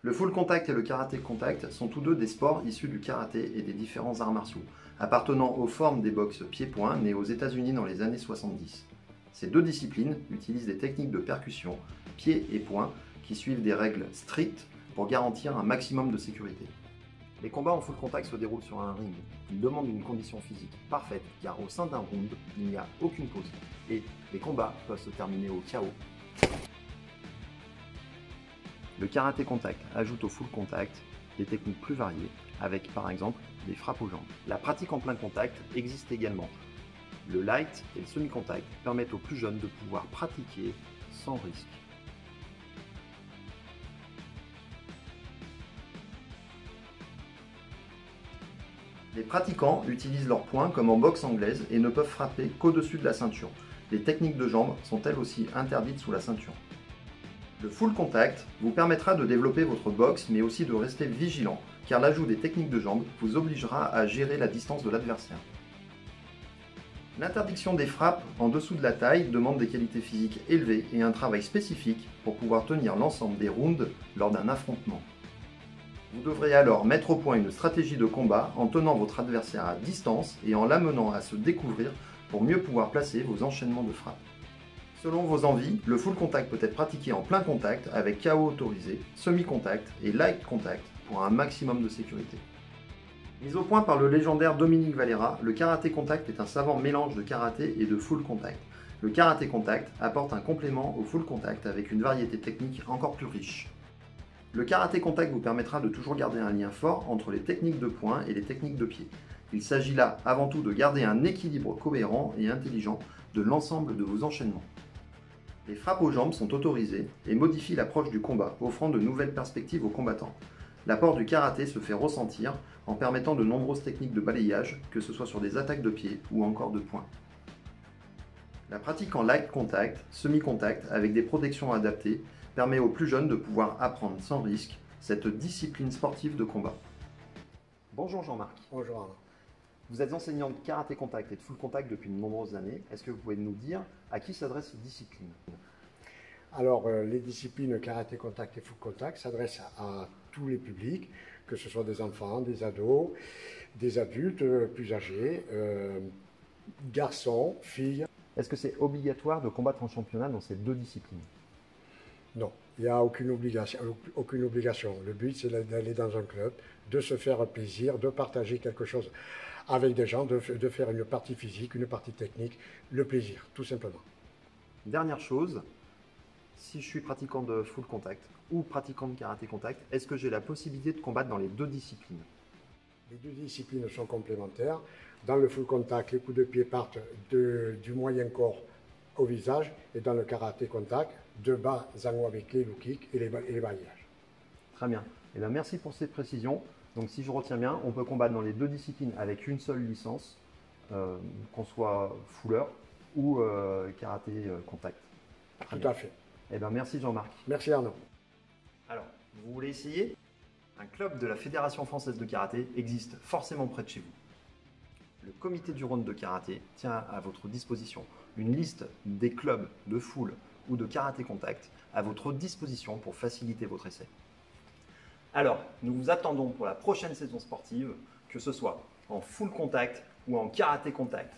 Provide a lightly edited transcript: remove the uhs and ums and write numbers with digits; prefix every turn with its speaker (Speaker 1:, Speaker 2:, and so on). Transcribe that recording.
Speaker 1: Le full contact et le karaté contact sont tous deux des sports issus du karaté et des différents arts martiaux, appartenant aux formes des boxes pied-point nées aux États-Unis dans les années 70. Ces deux disciplines utilisent des techniques de percussion, pied et poing, qui suivent des règles strictes pour garantir un maximum de sécurité. Les combats en full contact se déroulent sur un ring. Ils demandent une condition physique parfaite car au sein d'un round, il n'y a aucune pause et les combats peuvent se terminer au KO. Le karaté contact ajoute au full contact des techniques plus variées avec par exemple des frappes aux jambes. La pratique en plein contact existe également. Le light et le semi-contact permettent aux plus jeunes de pouvoir pratiquer sans risque. Les pratiquants utilisent leurs poings comme en boxe anglaise et ne peuvent frapper qu'au-dessus de la ceinture. Les techniques de jambes sont elles aussi interdites sous la ceinture. Le full contact vous permettra de développer votre boxe mais aussi de rester vigilant car l'ajout des techniques de jambes vous obligera à gérer la distance de l'adversaire. L'interdiction des frappes en dessous de la taille demande des qualités physiques élevées et un travail spécifique pour pouvoir tenir l'ensemble des rounds lors d'un affrontement. Vous devrez alors mettre au point une stratégie de combat en tenant votre adversaire à distance et en l'amenant à se découvrir pour mieux pouvoir placer vos enchaînements de frappes. Selon vos envies, le full contact peut être pratiqué en plein contact avec KO autorisé, semi-contact et light contact pour un maximum de sécurité. Mis au point par le légendaire Dominique Valera, le karaté contact est un savant mélange de karaté et de full contact. Le karaté contact apporte un complément au full contact avec une variété technique encore plus riche. Le karaté contact vous permettra de toujours garder un lien fort entre les techniques de poing et les techniques de pied. Il s'agit là avant tout de garder un équilibre cohérent et intelligent de l'ensemble de vos enchaînements. Les frappes aux jambes sont autorisées et modifient l'approche du combat, offrant de nouvelles perspectives aux combattants. L'apport du karaté se fait ressentir en permettant de nombreuses techniques de balayage, que ce soit sur des attaques de pied ou encore de poing. La pratique en light contact, semi-contact, avec des protections adaptées, permet aux plus jeunes de pouvoir apprendre sans risque cette discipline sportive de combat. Bonjour Jean-Marc.
Speaker 2: Bonjour Alain.
Speaker 1: Vous êtes enseignant de karaté contact et de full contact depuis de nombreuses années. Est-ce que vous pouvez nous dire à qui s'adresse cette discipline?
Speaker 2: Alors, les disciplines karaté contact et full contact s'adressent à tous les publics, que ce soit des enfants, des ados, des adultes plus âgés, garçons, filles.
Speaker 1: Est-ce que c'est obligatoire de combattre en championnat dans ces deux disciplines?
Speaker 2: Non, il n'y a aucune obligation, aucune obligation. Le but, c'est d'aller dans un club, de se faire plaisir, de partager quelque chose avec des gens, de faire une partie physique, une partie technique, le plaisir, tout simplement.
Speaker 1: Dernière chose, si je suis pratiquant de full contact ou pratiquant de karaté contact, est-ce que j'ai la possibilité de combattre dans les deux disciplines?
Speaker 2: Les deux disciplines sont complémentaires. Dans le full contact, les coups de pied partent du moyen corps au visage, et dans le karaté contact, de bas en haut avec les low kicks et les balayages.
Speaker 1: Très bien. Eh bien, merci pour ces précisions. Donc si je retiens bien, on peut combattre dans les deux disciplines avec une seule licence, qu'on soit fuller ou karaté contact.
Speaker 2: Tout à fait.
Speaker 1: Eh bien, merci Jean-Marc.
Speaker 2: Merci Arnaud.
Speaker 1: Alors, vous voulez essayer? Un club de la Fédération française de karaté existe forcément près de chez vous. Le comité du round de karaté tient à votre disposition une liste des clubs de full ou de karaté contact à votre disposition pour faciliter votre essai. Alors, nous vous attendons pour la prochaine saison sportive, que ce soit en full contact ou en karaté contact.